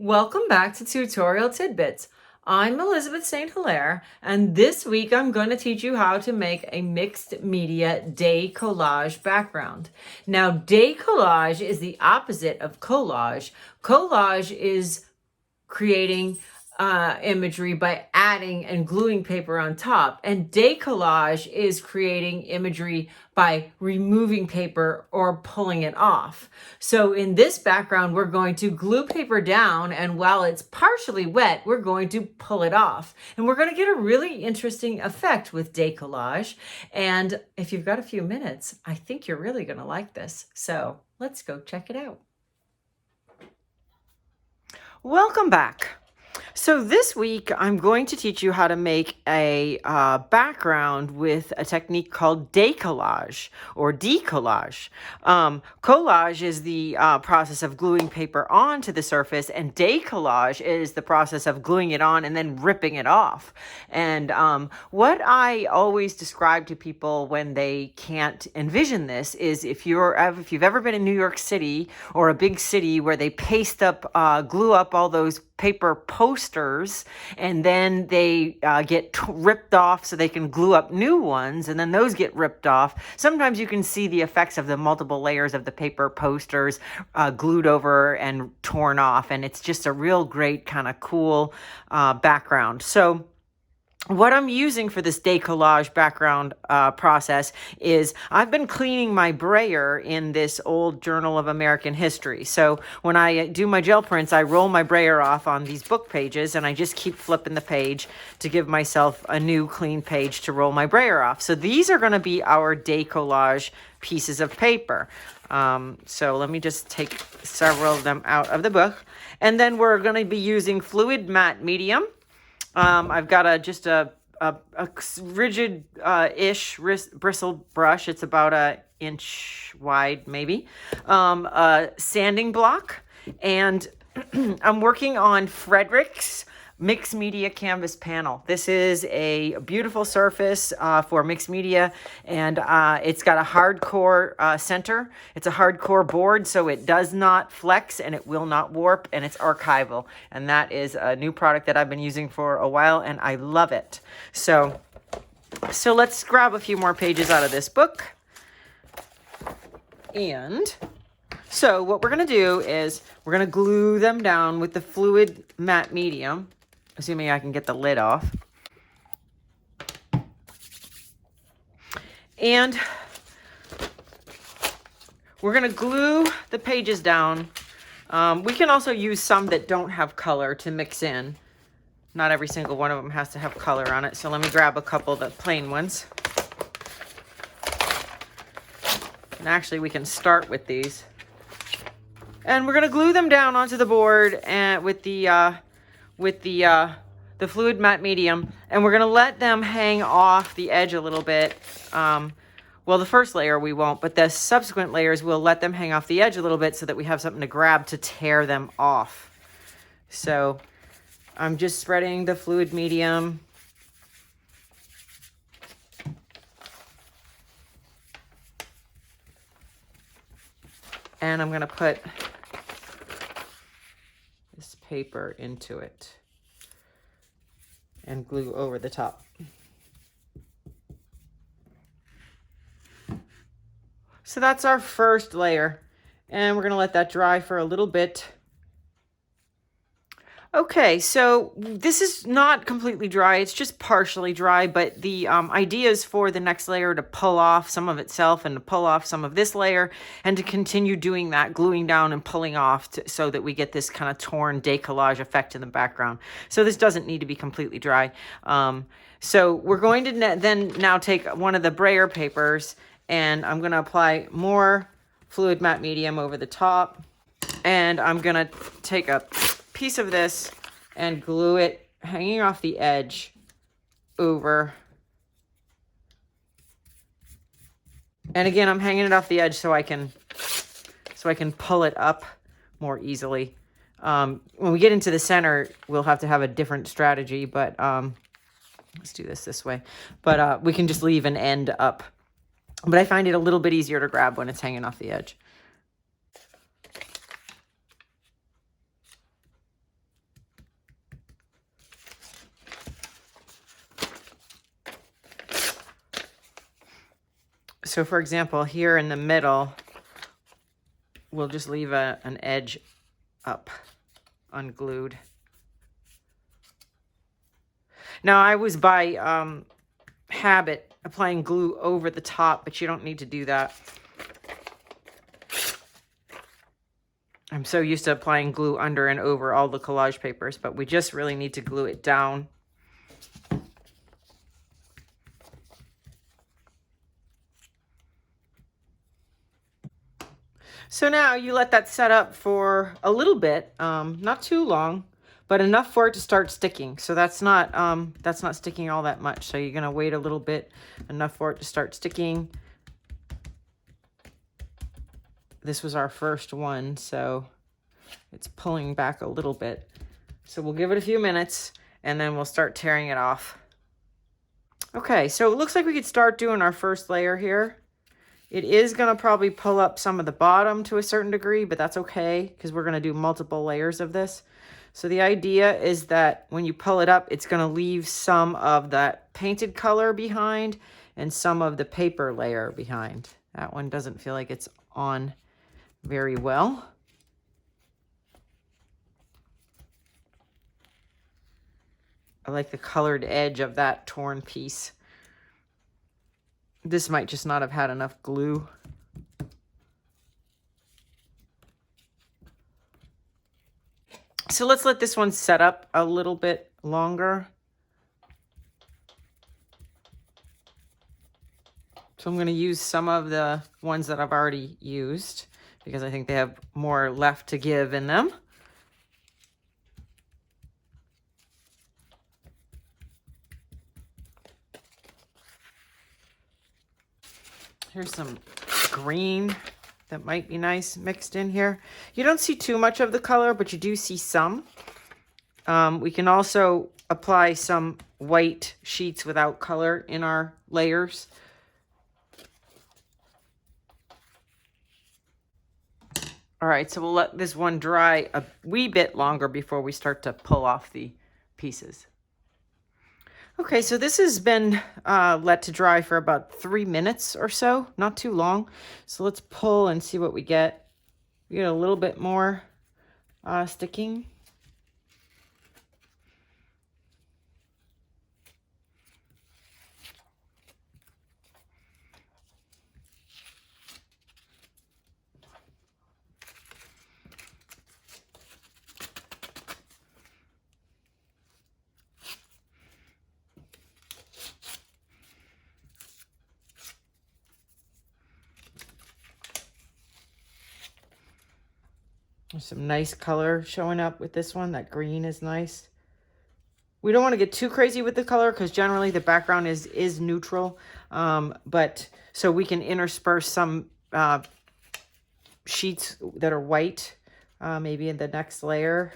Welcome back to Tutorial Tidbits. I'm Elizabeth St. Hilaire, and this week I'm going to teach you how to make a mixed media décollage background. Now, décollage is the opposite of collage. Collage is creating imagery by adding and gluing paper on top, and décollage is creating imagery by removing paper or pulling it off. So in this background, we're going to glue paper down, and while it's partially wet, we're going to pull it off, and we're going to get a really interesting effect with décollage. And if you've got a few minutes, I think you're really going to like this. So let's go check it out. Welcome back. So this week, I'm going to teach you how to make a background with a technique called décollage or decollage. Collage is the process of gluing paper onto the surface, and décollage is the process of gluing it on and then ripping it off. And what I always describe to people when they can't envision this is if you've ever been in New York City or a big city where they glue up all those paper posters, and then they get ripped off so they can glue up new ones, and then those get ripped off. Sometimes you can see the effects of the multiple layers of the paper posters glued over and torn off, and it's just a real great kind of cool background. So what I'm using for this décollage background process is I've been cleaning my brayer in this old Journal of American History. So when I do my gel prints, I roll my brayer off on these book pages, and I just keep flipping the page to give myself a new clean page to roll my brayer off. So these are going to be our décollage pieces of paper. So let me just take several of them out of the book. And then we're going to be using fluid matte medium. I've got just a rigid-ish bristled brush. It's about an inch wide, maybe. A sanding block. And I'm working on Frederick's Mixed Media Canvas Panel. This is a beautiful surface for mixed media, and it's got a hardcore center. It's a hardcore board, so it does not flex and it will not warp, and it's archival. And that is a new product that I've been using for a while, and I love it. So let's grab a few more pages out of this book. And so what we're going to do is we're going to glue them down with the fluid matte medium, assuming I can get the lid off. And we're going to glue the pages down. We can also use some that don't have color to mix in. Not every single one of them has to have color on it. So let me grab a couple of the plain ones. And actually, we can start with these. And we're going to glue them down onto the board and with the fluid matte medium, and we're going to let them hang off the edge a little bit. Well, the first layer we won't, but the subsequent layers we'll let them hang off the edge a little bit so that we have something to grab to tear them off. So I'm just spreading the fluid medium. And I'm going to put this paper into it and glue over the top. So that's our first layer, and we're going to let that dry for a little bit. Okay, so this is not completely dry, it's just partially dry, but the idea is for the next layer to pull off some of itself and to pull off some of this layer and to continue doing that, gluing down and pulling off so that we get this kind of torn décollage effect in the background. So this doesn't need to be completely dry. So we're going to then now take one of the brayer papers, and I'm going to apply more fluid matte medium over the top, and I'm going to take a piece of this and glue it hanging off the edge over. And again, I'm hanging it off the edge so I can pull it up more easily. When we get into the center, we'll have to have a different strategy, but let's do this way. But we can just leave an end up. but I find it a little bit easier to grab when it's hanging off the edge. So for example, here in the middle, we'll just leave an edge up, unglued. Now I was by habit applying glue over the top, but you don't need to do that. I'm so used to applying glue under and over all the collage papers, but we just really need to glue it down. So now you let that set up for a little bit, not too long, but enough for it to start sticking. So that's not sticking all that much. So you're gonna wait a little bit, enough for it to start sticking. This was our first one, so it's pulling back a little bit. So we'll give it a few minutes and then we'll start tearing it off. Okay, so it looks like we could start doing our first layer here. It is going to probably pull up some of the bottom to a certain degree, but that's okay because we're going to do multiple layers of this. So the idea is that when you pull it up, it's going to leave some of that painted color behind and some of the paper layer behind. That one doesn't feel like it's on very well. I like the colored edge of that torn piece. This might just not have had enough glue. So let's let this one set up a little bit longer. So I'm going to use some of the ones that I've already used because I think they have more left to give in them. Here's some green that might be nice mixed in here. You don't see too much of the color, but you do see some. We can also apply some white sheets without color in our layers. All right, so we'll let this one dry a wee bit longer before we start to pull off the pieces. Okay, so this has been let to dry for about 3 minutes or so, not too long. So let's pull and see what we get. We get a little bit more sticking. There's some nice color showing up with this one. That green is nice. We don't want to get too crazy with the color because generally the background is neutral. But so we can intersperse some sheets that are white, maybe in the next layer.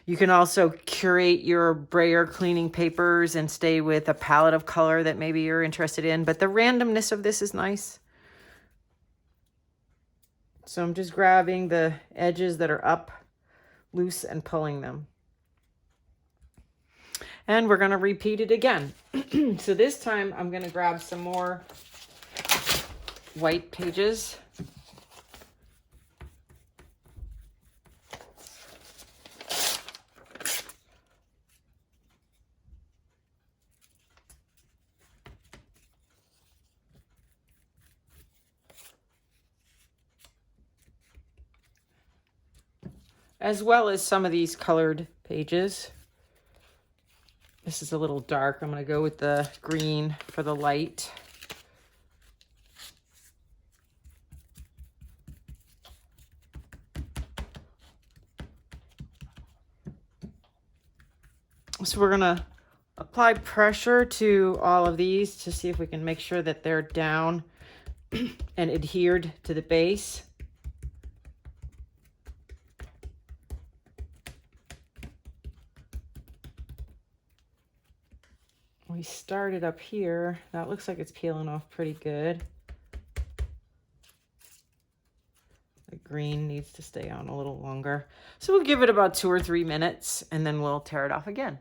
You can also curate your brayer cleaning papers and stay with a palette of color that maybe you're interested in. But the randomness of this is nice. So I'm just grabbing the edges that are up loose and pulling them. And we're going to repeat it again. So this time I'm going to grab some more white pages. As well as some of these colored pages. This is a little dark. I'm going to go with the green for the light. So we're going to apply pressure to all of these to see if we can make sure that they're down and adhered to the base. We we started up here. That looks like it's peeling off pretty good. The green needs to stay on a little longer. So we'll give it about 2 or 3 minutes and then we'll tear it off again.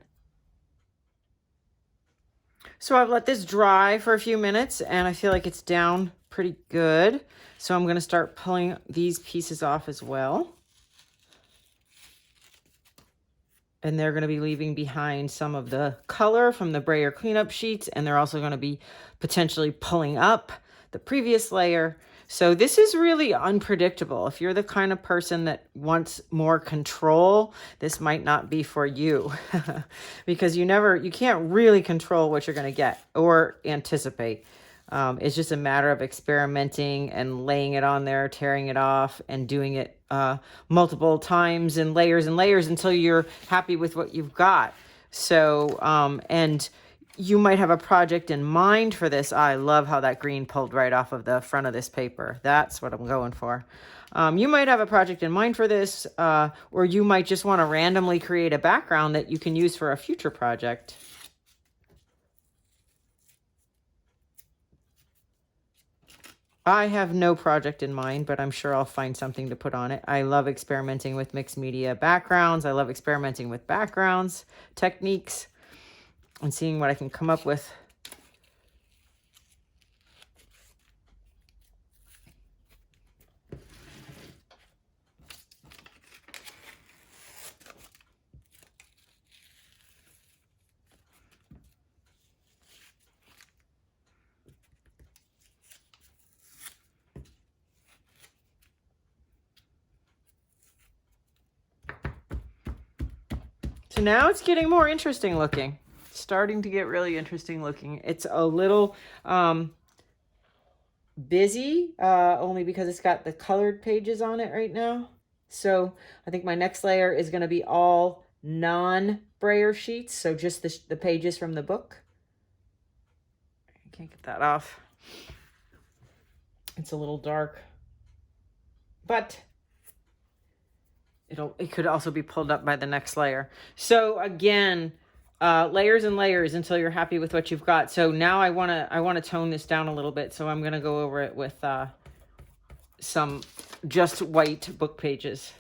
So I've let this dry for a few minutes and I feel like it's down pretty good. So I'm going to start pulling these pieces off as well. And they're going to be leaving behind some of the color from the brayer cleanup sheets. And they're also going to be potentially pulling up the previous layer. So this is really unpredictable. If you're the kind of person that wants more control, this might not be for you because you can't really control what you're going to get or anticipate. It's just a matter of experimenting and laying it on there, tearing it off, and doing it multiple times and layers until you're happy with what you've got. So, and you might have a project in mind for this. I love how that green pulled right off of the front of this paper. That's what I'm going for. You might have a project in mind for this, or you might just want to randomly create a background that you can use for a future project. I have no project in mind, but I'm sure I'll find something to put on it. I love experimenting with mixed media backgrounds. I love experimenting with backgrounds, techniques, and seeing what I can come up with. So now it's getting more interesting looking. It's starting to get really interesting looking. It's a little busy, only because it's got the colored pages on it right now. So I think my next layer is going to be all non-brayer sheets. So just the pages from the book. I can't get that off. It's a little dark, but it could also be pulled up by the next layer. So again, layers and layers until you're happy with what you've got. So now I want to tone this down a little bit. So I'm going to go over it with some just white book pages.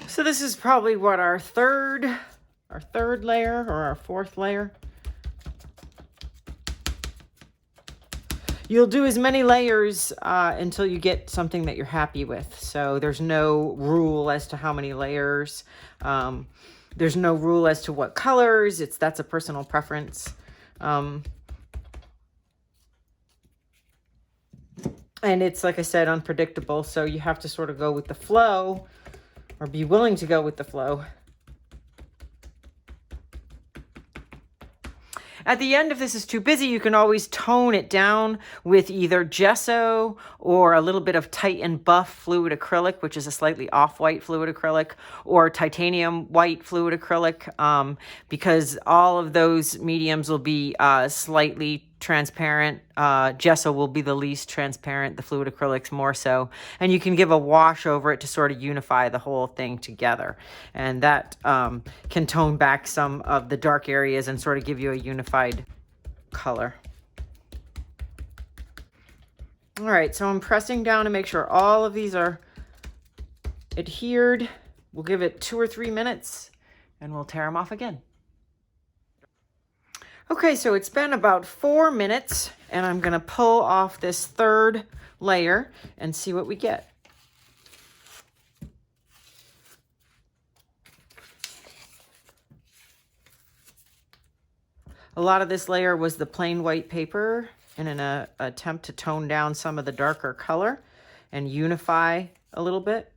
So this is probably what our third layer or our fourth layer. You'll do as many layers until you get something that you're happy with. So there's no rule as to how many layers. There's no rule as to what colors. That's a personal preference. And it's, like I said, unpredictable. So you have to sort of go with the flow, or be willing to go with the flow. At the end, if this is too busy, you can always tone it down with either gesso or a little bit of tight and buff fluid acrylic, which is a slightly off-white fluid acrylic, or titanium white fluid acrylic, because all of those mediums will be slightly transparent. Gesso will be the least transparent, the fluid acrylics more so. And you can give a wash over it to sort of unify the whole thing together. And that can tone back some of the dark areas and sort of give you a unified color. All right, so I'm pressing down to make sure all of these are adhered. We'll give it 2 or 3 minutes and we'll tear them off again. Okay, so it's been about 4 minutes and I'm gonna pull off this third layer and see what we get. A lot of this layer was the plain white paper in an attempt to tone down some of the darker color and unify a little bit.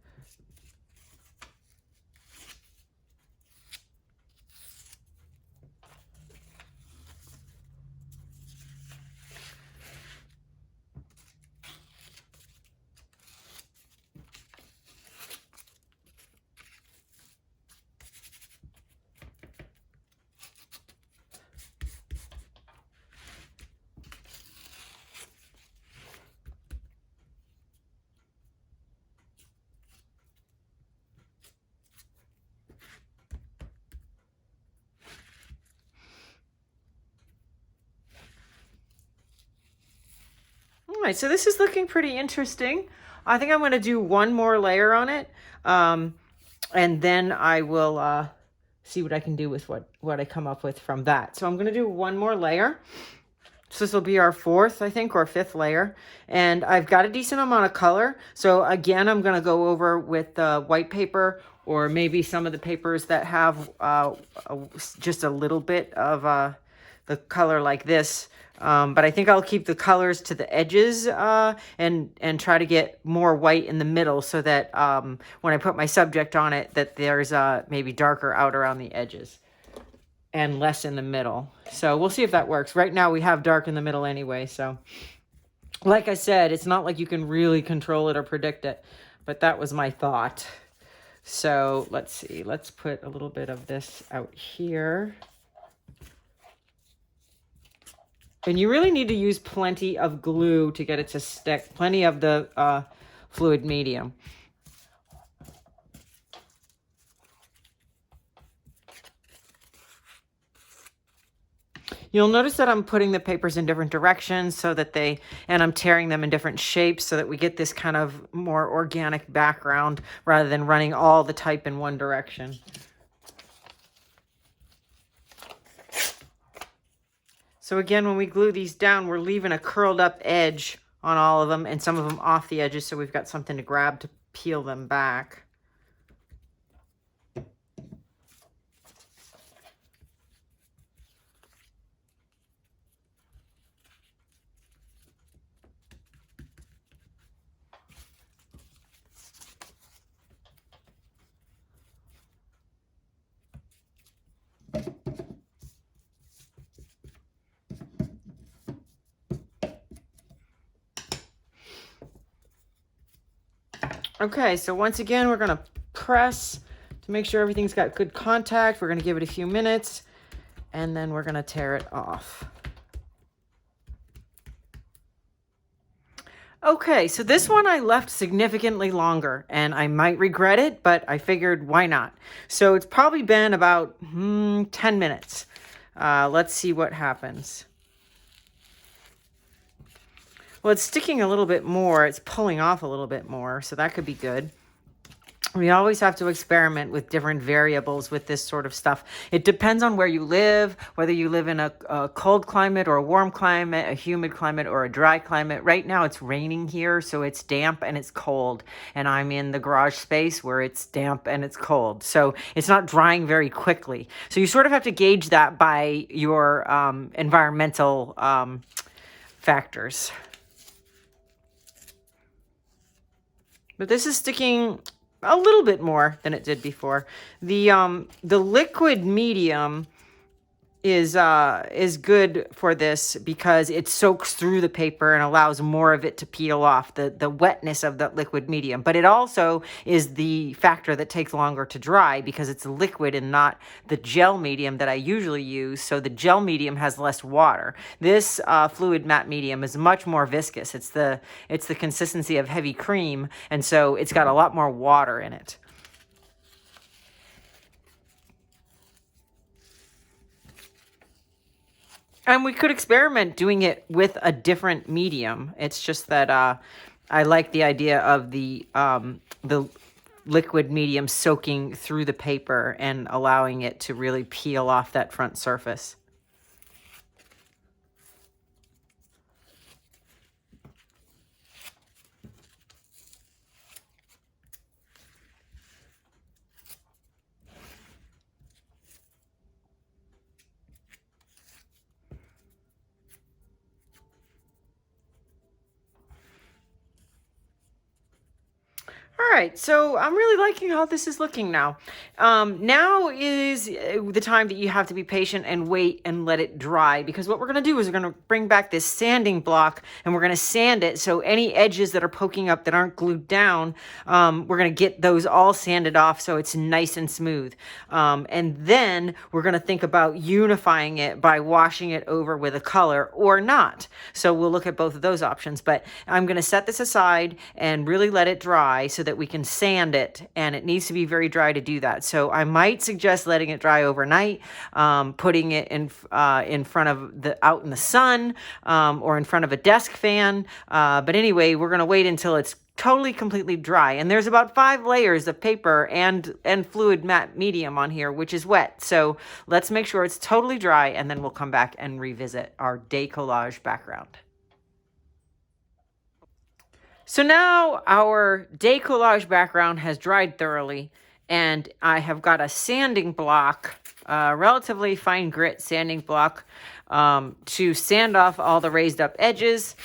right, so this is looking pretty interesting. I think I'm going to do one more layer on it, and then I will see what I can do with what I come up with from that. So I'm going to do one more layer. So this will be our fourth, I think, or fifth layer. And I've got a decent amount of color. So again, I'm going to go over with white paper, or maybe some of the papers that have just a little bit of the color like this. But I think I'll keep the colors to the edges and try to get more white in the middle, so that when I put my subject on it, that there's maybe darker out around the edges and less in the middle. So we'll see if that works. Right now we have dark in the middle anyway. So like I said, it's not like you can really control it or predict it, but that was my thought. So let's see, let's put a little bit of this out here. And you really need to use plenty of glue to get it to stick, plenty of the fluid medium. You'll notice that I'm putting the papers in different directions so that and I'm tearing them in different shapes so that we get this kind of more organic background rather than running all the type in one direction. So again, when we glue these down, we're leaving a curled up edge on all of them and some of them off the edges, so we've got something to grab to peel them back. Okay, so once again, we're going to press to make sure everything's got good contact. We're going to give it a few minutes, and then we're going to tear it off. Okay, so this one I left significantly longer, and I might regret it, but I figured why not? So it's probably been about 10 minutes. Let's see what happens. Well, it's sticking a little bit more. It's pulling off a little bit more, so that could be good. We always have to experiment with different variables with this sort of stuff. It depends on where you live, whether you live in a cold climate or a warm climate, a humid climate or a dry climate. Right now it's raining here, so it's damp and it's cold. And I'm in the garage space where it's damp and it's cold. So it's not drying very quickly. So you sort of have to gauge that by your environmental factors. But this is sticking a little bit more than it did before. The liquid medium is good for this because it soaks through the paper and allows more of it to peel off, the wetness of that liquid medium. But it also is the factor that takes longer to dry because it's liquid and not the gel medium that I usually use. So the gel medium has less water. This fluid matte medium is much more viscous. It's the consistency of heavy cream, and so it's got a lot more water in it. And we could experiment doing it with a different medium. It's just that I like the idea of the liquid medium soaking through the paper and allowing it to really peel off that front surface. All right, so I'm really liking how this is looking now. Now is the time that you have to be patient and wait and let it dry, because what we're going to do is we're going to bring back this sanding block and we're going to sand it so any edges that are poking up that aren't glued down, we're going to get those all sanded off so it's nice and smooth. And then we're going to think about unifying it by washing it over with a color or not. So we'll look at both of those options, but I'm going to set this aside and really let it dry so that we can sand it, and it needs to be very dry to do that. So I might suggest letting it dry overnight, putting it in front of out in the sun, or in front of a desk fan. But anyway, we're going to wait until it's totally completely dry, and there's about 5 layers of paper and fluid matte medium on here, which is wet. So let's make sure it's totally dry, and then we'll come back and revisit our décollage background. So now our décollage background has dried thoroughly, and I have got a sanding block, a relatively fine grit sanding block, to sand off all the raised up edges.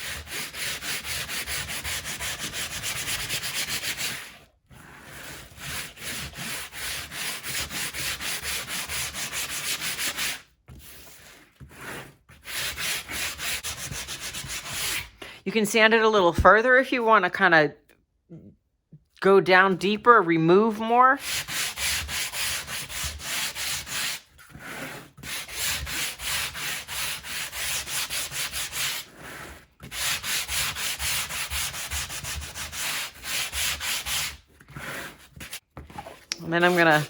You can sand it a little further if you want to kind of go down deeper, remove more. And then I'm going to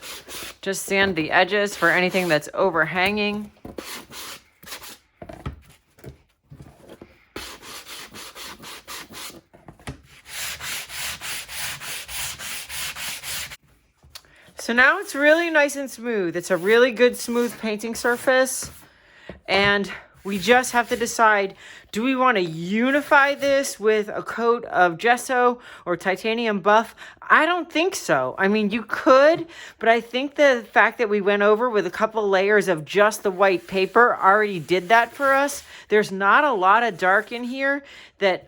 just sand the edges for anything that's overhanging. So now it's really nice and smooth. It's a really good smooth painting surface. And we just have to decide, do we want to unify this with a coat of gesso or titanium buff? I don't think so. I mean, you could, but I think the fact that we went over with a couple layers of just the white paper already did that for us. There's not a lot of dark in here that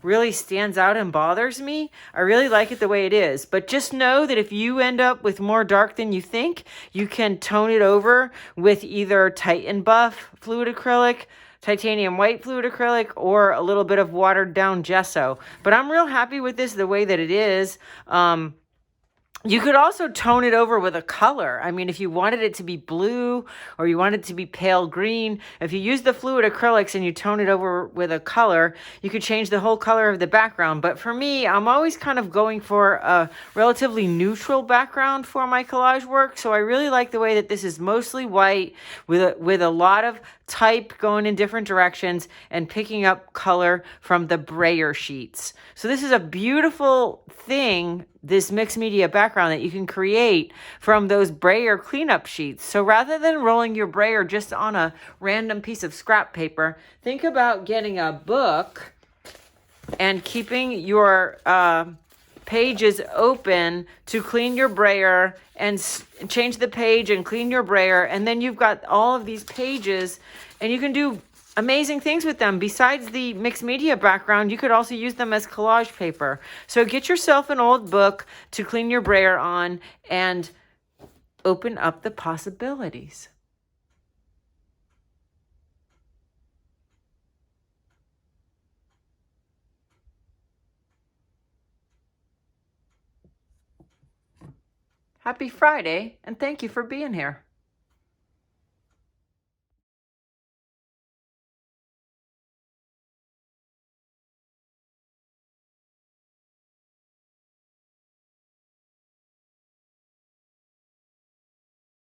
really stands out and bothers me. I really like it the way it is, but just know that if you end up with more dark than you think, you can tone it over with either Titan Buff fluid acrylic, titanium white fluid acrylic, or a little bit of watered down gesso. But I'm real happy with this the way that it is. You could also tone it over with a color. I mean, if you wanted it to be blue or you wanted it to be pale green, if you use the fluid acrylics and you tone it over with a color, you could change the whole color of the background. But for me, I'm always kind of going for a relatively neutral background for my collage work. So I really like the way that this is mostly white with a lot of type going in different directions and picking up color from the brayer sheets. So this is a beautiful thing, this mixed media background that you can create from those brayer cleanup sheets. So rather than rolling your brayer just on a random piece of scrap paper, think about getting a book and keeping your pages open to clean your brayer and change the page and clean your brayer, and then you've got all of these pages and you can do amazing things with them. Besides the mixed media background, you could also use them as collage paper. So get yourself an old book to clean your brayer on and open up the possibilities. Happy Friday, and thank you for being here.